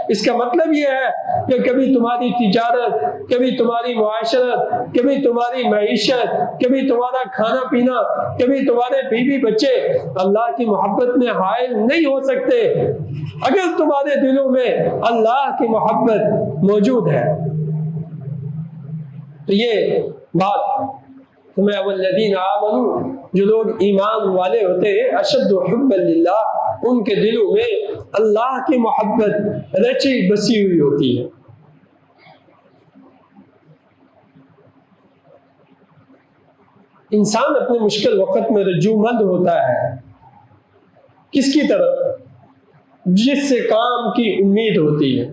اس کا مطلب یہ ہے کہ کبھی تمہاری تجارت، کبھی تمہاری معاشرت، کبھی تمہاری معیشت، کبھی تمہارا کھانا پینا، کبھی تمہارے بیوی بچے اللہ کی محبت میں حائل نہیں ہو سکتے اگر تمہارے دلوں میں اللہ کی محبت موجود ہے۔ تو یہ بات تمہیں والذین آمنوا، جو لوگ ایمان والے ہوتے ہیں، اشد حبا للہ، ان کے دلوں میں اللہ کی محبت رچی بسی ہوئی ہوتی ہے۔ انسان اپنے مشکل وقت میں رجوع مند ہوتا ہے کس کی طرف؟ جس سے کام کی امید ہوتی ہے۔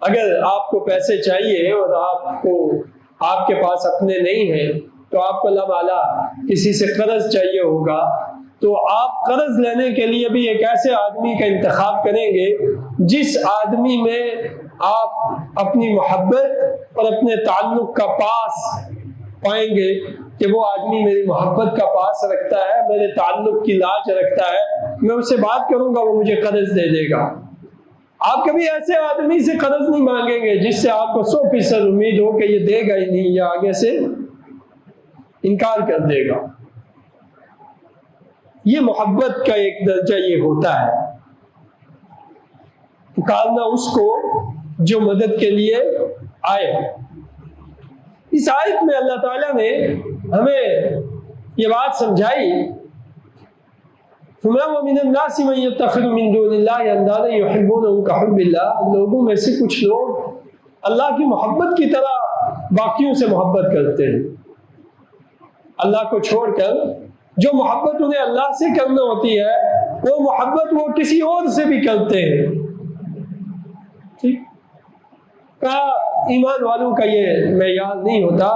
اگر آپ کو پیسے چاہیے اور آپ کے پاس اپنے نہیں ہیں تو آپ کو لمحہ کسی سے قرض چاہیے ہوگا، تو آپ قرض لینے کے لیے بھی ایک ایسے آدمی کا انتخاب کریں گے جس آدمی میں آپ اپنی محبت اور اپنے تعلق کا پاس پائیں گے کہ وہ آدمی میری محبت کا پاس رکھتا ہے، میرے تعلق کی لاج رکھتا ہے، میں اس سے بات کروں گا وہ مجھے قرض دے دے گا۔ آپ کبھی ایسے آدمی سے قرض نہیں مانگیں گے جس سے آپ کو 100% امید ہو کہ یہ دے گا ہی نہیں یا آگے سے انکار کر دے گا۔ یہ محبت کا ایک درجہ یہ ہوتا ہے، پکارنا اس کو جو مدد کے لیے آئے۔ اس آیت میں اللہ تعالیٰ نے ہمیں یہ بات سمجھائی، فَمَا وَمِنَ النَّاسِ مَن يَتَّخِذُ مِن دُونِ اللَّهِ أَندَادًا يُحِبُّونَهُمْ كَحُبِّ اللَّهِ، لوگوں میں سے کچھ لوگ اللہ کی محبت کی طرح باقیوں سے محبت کرتے ہیں۔ اللہ کو چھوڑ کر جو محبت انہیں اللہ سے کرنا ہوتی ہے وہ محبت وہ کسی اور سے بھی کرتے ہیں۔ ٹھیک، کہا ایمان والوں کا یہ معیار نہیں ہوتا۔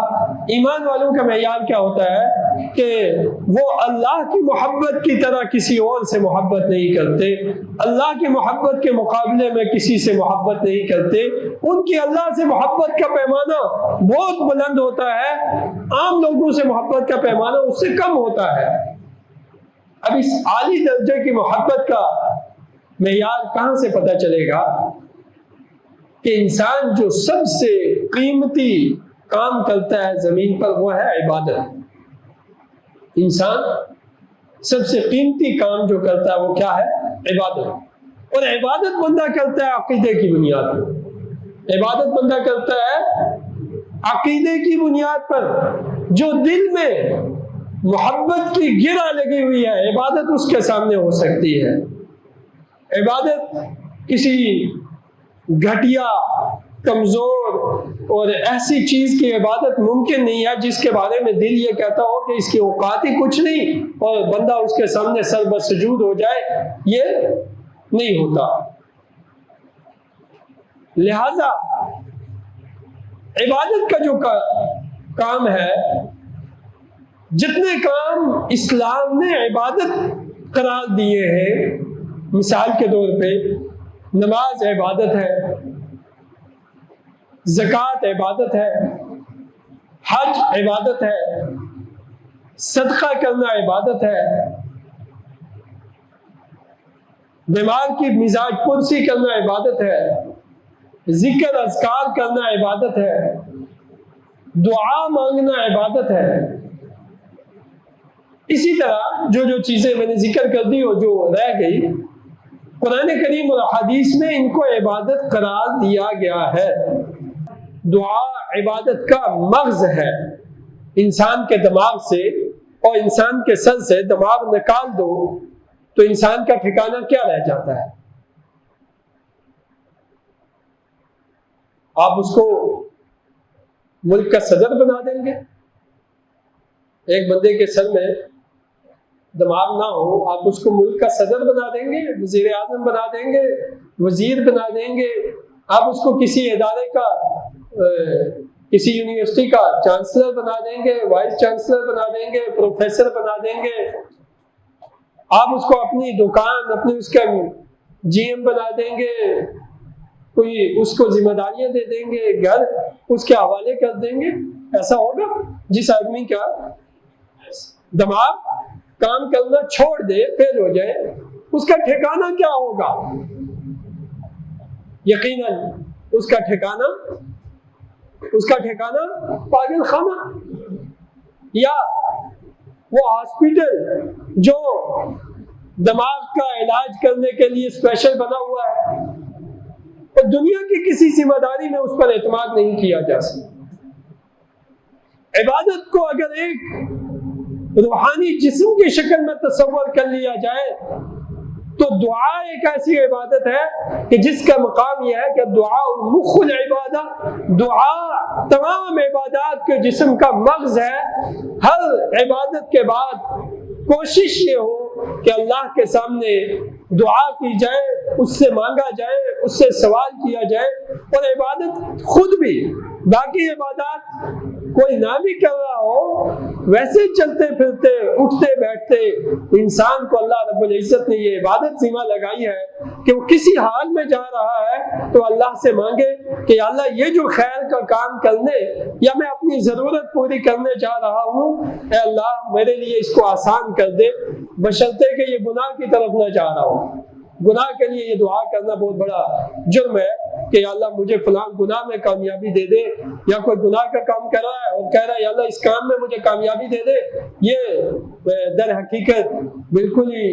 ایمان والوں کا معیار کیا ہوتا ہے کہ وہ اللہ کی محبت کی طرح کسی اور سے محبت نہیں کرتے، اللہ کی محبت کے مقابلے میں کسی سے محبت نہیں کرتے، ان کی اللہ سے محبت کا پیمانہ بہت بلند ہوتا ہے، عام لوگوں سے محبت کا پیمانہ اس سے کم ہوتا ہے۔ اب اس عالی درجے کی محبت کا معیار کہاں سے پتہ چلے گا؟ کہ انسان جو سب سے قیمتی کام کرتا ہے زمین پر وہ ہے عبادت۔ انسان سب سے قیمتی کام جو کرتا ہے وہ کیا ہے؟ عبادت۔ اور عبادت بندہ کرتا ہے عقیدے کی بنیاد پر، عبادت بندہ کرتا ہے عقیدے کی بنیاد پر۔ جو دل میں محبت کی گرہ لگی ہوئی ہے عبادت اس کے سامنے ہو سکتی ہے۔ عبادت کسی گھٹیا، کمزور اور ایسی چیز کی عبادت ممکن نہیں ہے جس کے بارے میں دل یہ کہتا ہو کہ اس کی اوقات ہی کچھ نہیں اور بندہ اس کے سامنے سر بسجود ہو جائے، یہ نہیں ہوتا۔ لہذا عبادت کا جو کام ہے، جتنے کام اسلام نے عبادت قرار دیے ہیں، مثال کے طور پہ نماز عبادت ہے، زکوٰۃ عبادت ہے، حج عبادت ہے، صدقہ کرنا عبادت ہے، بیمار کی مزاج پرسی کرنا عبادت ہے، ذکر اذکار کرنا عبادت ہے، دعا مانگنا عبادت ہے۔ اسی طرح جو چیزیں میں نے ذکر کر دی اور جو رہ گئی، قرآن کریم اور حدیث میں ان کو عبادت قرار دیا گیا ہے۔ دعا عبادت کا مغز ہے۔ انسان کے دماغ سے اور انسان کے سر سے دماغ نکال دو تو انسان کا ٹھکانہ کیا رہ جاتا ہے؟ آپ اس کو ملک کا صدر بنا دیں گے؟ ایک بندے کے سر میں دماغ نہ ہو، آپ اس کو ملک کا صدر بنا دیں گے، وزیر اعظم بنا دیں گے، وزیر بنا دیں گے، آپ اس کو کسی ادارے کا، کسی یونیورسٹی کا چانسلر بنا دیں گے، وائس چانسلر بنا دیں گے، پروفیسر بنا دیں گے، آپ اس کو اپنی دکان، اپنی اس کا جی ایم بنا دیں گے، کوئی اس کو ذمہ داریاں دے دیں گے، گھر اس کے حوالے کر دیں گے۔ ایسا ہوگا؟ جس آدمی کا دماغ کام کرنا چھوڑ دے، فیل ہو جائے، اس کا ٹھکانہ کیا ہوگا؟ یقیناً اس کا ٹھکانہ پاگل خانہ، یا وہ ہاسپٹل جو دماغ کا علاج کرنے کے لیے اسپیشل بنا ہوا ہے، اور دنیا کی کسی ذمہ داری میں اس پر اعتماد نہیں کیا جا سکتا۔ عبادت کو اگر ایک روحانی جسم کی شکل میں تصور کر لیا جائے تو دعا ایک ایسی عبادت ہے کہ جس کا مقام یہ ہے کہ دعا مخ العبادہ، دعا تمام عبادات کے جسم کا مغز ہے۔ ہر عبادت کے بعد کوشش یہ ہو کہ اللہ کے سامنے دعا کی جائے، اس سے مانگا جائے، اس سے سوال کیا جائے، اور عبادت خود بھی، باقی عبادات کوئی نہ بھی کر رہا ہو، ویسے چلتے پھرتے اٹھتے بیٹھتے انسان کو اللہ رب العزت نے یہ عبادت ذمہ لگائی ہے کہ وہ کسی حال میں جا رہا ہے تو اللہ سے مانگے کہ یا اللہ یہ جو خیر کا کام کرنے یا میں اپنی ضرورت پوری کرنے جا رہا ہوں، اے اللہ میرے لیے اس کو آسان کر دے، بشرطے کہ یہ گناہ کی طرف نہ جا رہا ہوں۔ گناہ کے لیے یہ دعا کرنا بہت بڑا جرم ہے کہ یا اللہ مجھے فلاں گناہ میں کامیابی دے دے، یا کوئی گناہ کا کام کر رہا ہے اور کہہ رہا ہے یا اللہ اس کام میں مجھے کامیابی دے دے، یہ در حقیقت بالکل ہی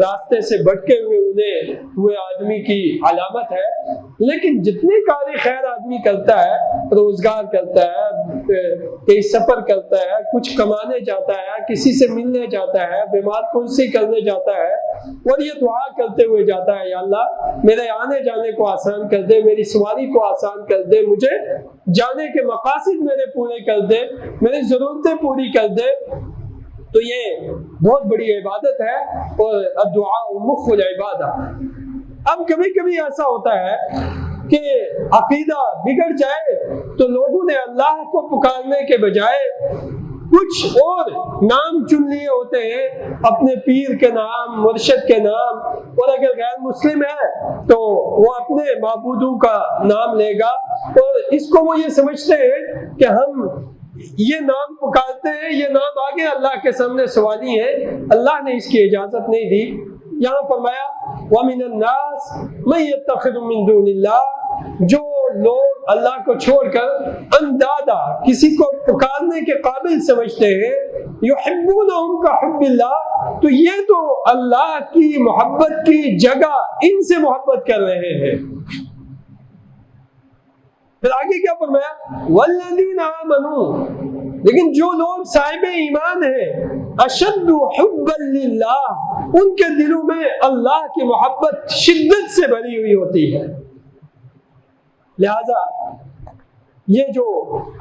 راستے سے بھٹکے ہوئے آدمی کی علامت ہے۔ لیکن جتنے کاری خیر آدمی کرتا ہے، روزگار کرتا ہے، کہیں سفر کرتا ہے، کچھ کمانے جاتا ہے، کسی سے ملنے جاتا ہے، بیمار پرسی کرنے جاتا ہے، اور یہ دعا کرتے ہوئے جاتا ہے یا اللہ میرے آنے جانے کو آسان کر دے، میری سواری کو آسان کر دے، مجھے جانے کے مقاصد میرے پورے کر دے، میری ضرورتیں پوری کر دے، تو یہ بہت بڑی عبادت ہے، اور الدعاء مخ العبادہ۔ اب کبھی کبھی ایسا ہوتا ہے کہ عقیدہ بگڑ جائے تو لوگوں نے اللہ کو پکارنے کے بجائے کچھ اور نام چن لیے ہوتے ہیں، اپنے پیر کے نام، مرشد کے نام، اور اگر غیر مسلم ہے تو وہ اپنے معبودوں کا نام لے گا، اور اس کو وہ یہ سمجھتے ہیں کہ ہم یہ نام پکارتے ہیں، یہ نام آگے اللہ کے سامنے سوالی ہے، اللہ نے اس کی اجازت نہیں دی۔ یہاں فرمایا وَمِنَ النَّاسِ مَن يَتَّخِذُ مِن دُونِ اللَّهِ، جو لوگ اللہ کو چھوڑ کر اندادا کسی کو پکارنے کے قابل سمجھتے ہیں، يُحِبُّونَهُمْ كَحُبِّ اللَّهِ، تو یہ تو اللہ کی محبت کی جگہ ان سے محبت کر رہے ہیں۔ پھر آگے کیا فرمایا وَالَّذِينَ آمَنُوا، لیکن جو لوگ صاحب ایمان ہیں، اشد حبا للہ، ان کے دلوں میں اللہ کی محبت شدت سے بھری ہوئی ہوتی ہے۔ لہذا یہ جو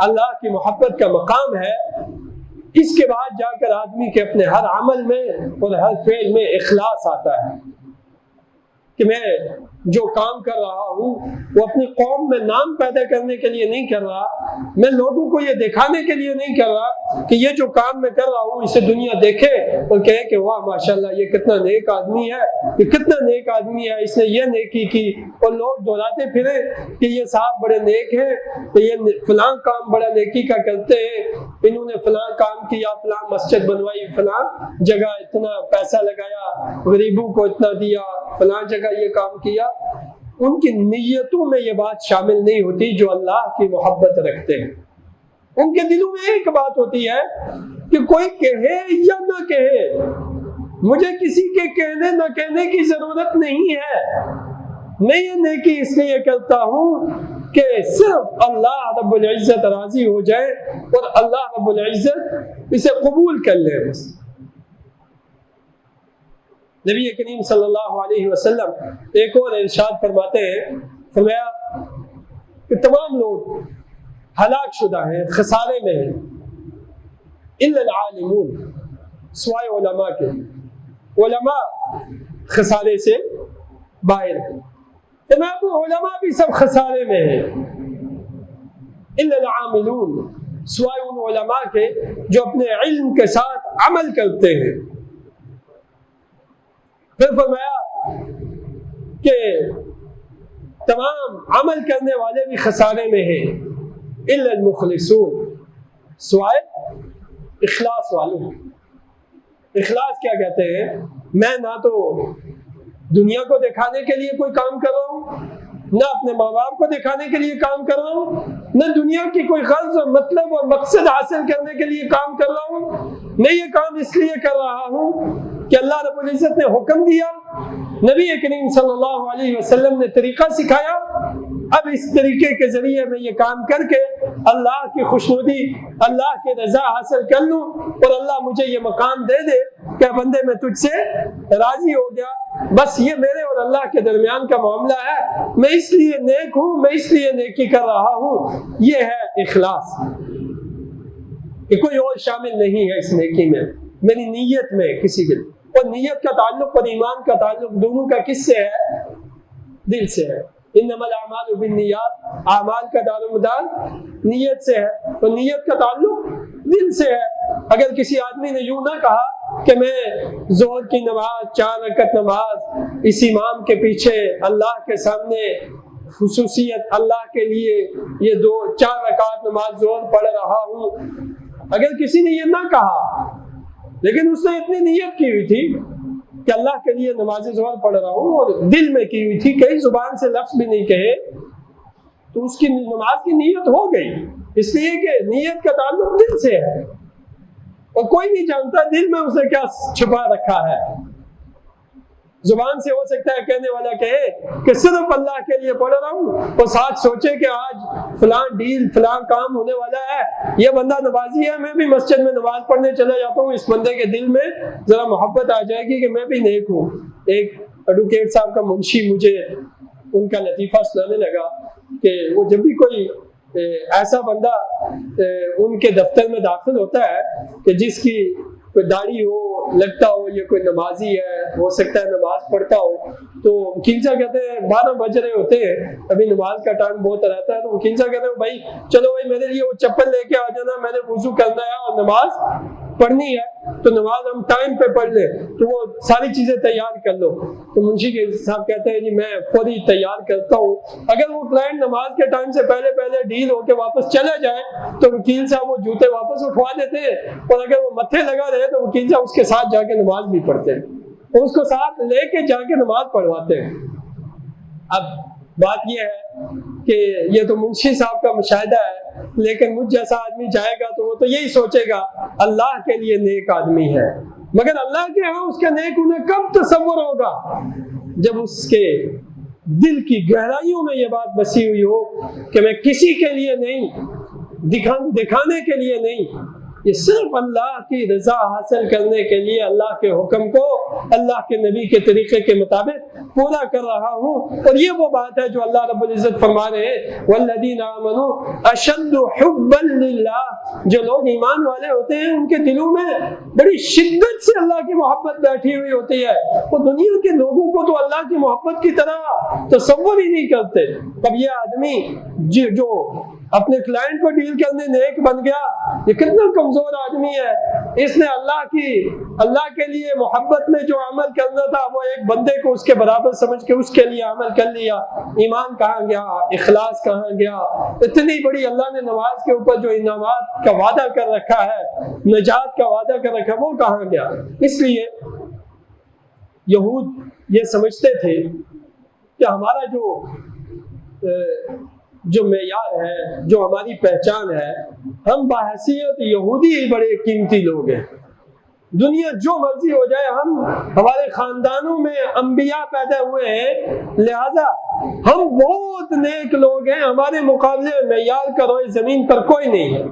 اللہ کی محبت کا مقام ہے، اس کے بعد جا کر آدمی کے اپنے ہر عمل میں اور ہر فعل میں اخلاص آتا ہے کہ میں جو کام کر رہا ہوں وہ اپنی قوم میں نام پیدا کرنے کے لیے نہیں کر رہا، میں لوگوں کو یہ دکھانے کے لیے نہیں کر رہا کہ یہ جو کام میں کر رہا ہوں اسے دنیا دیکھے اور کہے کہ واہ ماشاءاللہ یہ کتنا نیک آدمی ہے، یہ کتنا نیک آدمی ہے، اس نے یہ نیکی کی، اور لوگ دہراتے پھرے کہ یہ صاحب بڑے نیک ہیں، کہ یہ فلاں کام بڑا نیکی کا کرتے ہیں، انہوں نے فلاں کام کیا، فلاں مسجد بنوائی، فلاں جگہ اتنا پیسہ لگایا، غریبوں کو اتنا دیا، فلاں جگہ یہ کام کیا۔ ان کی نیتوں میں یہ بات شامل نہیں ہوتی جو اللہ کی محبت رکھتے ہیں۔ ان کے دلوں میں ایک بات ہوتی ہے کہ کوئی کہے یا نہ کہے، مجھے کسی کے کہنے نہ کہنے کی ضرورت نہیں ہے، میں یہ نیکی اس لیے کرتا ہوں کہ صرف اللہ رب العزت راضی ہو جائے اور اللہ رب العزت اسے قبول کر لے۔ بس نبی کریم صلی اللہ علیہ وسلم ایک اور ارشاد فرماتے ہیں، فرمایا کہ تمام لوگ ہلاک شدہ ہیں، خسارے میں ہیں، الا العالمون، سوائے علماء کے۔ علماء خسارے سے باہر ہیں، فرمایا علماء بھی سب خسارے میں ہیں، الا العاملون، سوائے ان علماء کے جو اپنے علم کے ساتھ عمل کرتے ہیں۔ پھر فرمایا کہ تمام عمل کرنے والے بھی خسارے میں ہیں، الا المخلصون، سوائے اخلاص والوں۔ اخلاص کیا کہتے ہیں؟ میں نہ تو دنیا کو دکھانے کے لیے کوئی کام کر رہا ہوں، نہ اپنے ماں باپ کو دکھانے کے لیے کام کر رہا ہوں، نہ دنیا کی کوئی غرض اور مطلب اور مقصد حاصل کرنے کے لیے کام کر رہا ہوں۔ میں یہ کام اس لیے کر رہا ہوں کہ اللہ رب العزت نے حکم دیا، نبی کریم صلی اللہ علیہ وسلم نے طریقہ سکھایا، اب اس طریقے کے ذریعے میں یہ کام کر کے اللہ کی خوشنودی، اللہ کی رضا حاصل کر لوں، اور اللہ مجھے یہ مقام دے دے کہ بندے میں تجھ سے راضی ہو گیا، بس یہ میرے اور اللہ کے درمیان کا معاملہ ہے، میں اس لیے نیک ہوں، میں اس لیے نیکی کر رہا ہوں۔ یہ ہے اخلاص، کہ کوئی اور شامل نہیں ہے اس نیکی میں، میری نیت میں کسی کے، اور نیت کا تعلق اور ایمان کا تعلق دونوں کا کس سے ہے؟ دل سے ہے۔ انما الاعمال بالنیات، اعمال کا دار و مدار نیت سے ہے، تو نیت کا تعلق دل سے ہے۔ اگر کسی آدمی نے یوں نہ کہا کہ میں ظہر کی نماز 4 رکعت نماز اس امام کے پیچھے اللہ کے سامنے خصوصیت اللہ کے لیے یہ 4 رکعت نماز ظہر پڑھ رہا ہوں، اگر کسی نے یہ نہ کہا لیکن اس نے اتنی نیت کی ہوئی تھی کہ اللہ کے لیے نماز ظہر پڑھ رہا ہوں، اور دل میں کی ہوئی تھی، کہیں زبان سے لفظ بھی نہیں کہے، تو اس کی نماز کی نیت ہو گئی، اس لیے کہ نیت کا تعلق دل سے ہے، اور کوئی نہیں جانتا دل میں اسے کیا چھپا رکھا ہے۔ زبان سے ہو سکتا ہے کہنے والا کہے کہ صرف اللہ کے لیے پڑھ رہا ہوں، اور ساتھ سوچے کہ آج فلاں ڈیل فلاں کام ہونے والا ہے، یہ بندہ نمازی ہے، میں بھی مسجد میں نماز پڑھنے چلا جاتا ہوں، اس بندے کے دل میں ذرا محبت آ جائے گی کہ میں بھی نیک ہوں۔ ایک ایڈوکیٹ صاحب کا منشی مجھے ان کا لطیفہ سنانے لگا کہ وہ جب بھی کوئی ایسا بندہ ان کے دفتر میں داخل ہوتا ہے کہ جس کی کوئی داڑھی ہو، لگتا ہو یہ کوئی نمازی ہے، ہو سکتا ہے نماز پڑھتا ہو، تو وکیل صاحب کہتے ہیں 12 بج رہے ہوتے ہیں، ابھی نماز کا ٹائم بہت رہتا ہے، تو وکیل صاحب کہتے ہیں بھائی چلو بھائی میرے لیے وہ چپل لے کے آ جانا، میں نے وضو کرنا ہے اور نماز پڑھنی ہے، تو نماز ہم ٹائم پہ پڑھ لیں، تو وہ ساری چیزیں تیار کر لو۔ تو منشی صاحب کہتے ہیں جی میں فوری تیار کرتا ہوں۔ اگر وہ کلائنٹ نماز کے ٹائم سے پہلے ڈیل ہو کے واپس چلا جائے تو وکیل صاحب وہ جوتے واپس اٹھوا دیتے ہیں، اور اگر وہ متھے لگا رہے تو وکیل صاحب اس کے ساتھ جا کے نماز بھی پڑھتے ہیں، اور اس کو ساتھ لے کے جا کے نماز پڑھواتے ہیں۔ اب بات یہ ہے کہ یہ تو منشی صاحب کا مشاہدہ ہے، لیکن مجھ جیسا آدمی جائے گا تو وہ تو یہی سوچے گا اللہ کے لیے نیک آدمی ہے، مگر اللہ کے ہاں اس کے نیک انہیں کب تصور ہوگا؟ جب اس کے دل کی گہرائیوں میں یہ بات بسی ہوئی ہو کہ میں کسی کے لیے نہیں، دکھانے کے لیے نہیں، یہ صرف اللہ کی رضا حاصل کرنے کے لیے اللہ کے حکم کو اللہ کے نبی کے طریقے کے مطابق پورا کر رہا ہوں۔ اور یہ وہ بات ہے جو اللہ رب العزت فرما رہے ہیں والذین آمنوا اشد حبا للہ، جو لوگ ایمان والے ہوتے ہیں ان کے دلوں میں بڑی شدت سے اللہ کی محبت بیٹھی ہوئی ہوتی ہے، وہ دنیا کے لوگوں کو تو اللہ کی محبت کی طرح تصور ہی نہیں کرتے۔ اب یہ آدمی جو اپنے کلائنٹ کو ڈیل کرنے نیک بن گیا، یہ کتنا کمزور آدمی ہے، اس نے اللہ کے لیے محبت میں جو عمل کرنا تھا وہ ایک بندے کو اس کے برابر سمجھ کے اس کے لیے عمل کر لیا۔ ایمان کہاں گیا؟ اخلاص کہاں گیا؟ اتنی بڑی اللہ نے نماز کے اوپر جو انعامات کا وعدہ کر رکھا ہے، نجات کا وعدہ کر رکھا ہے، وہ کہاں گیا؟ اس لیے یہود یہ سمجھتے تھے کہ ہمارا جو معیار ہے، جو ہماری پہچان ہے، ہم بحیثیت یہودی ہی بڑے قیمتی لوگ ہیں، دنیا جو مرضی ہو جائے، ہمارے خاندانوں میں انبیاء پیدا ہوئے ہیں، لہذا ہم بہت نیک لوگ ہیں، ہمارے مقابلے معیار کا روئے زمین پر کوئی نہیں ہے۔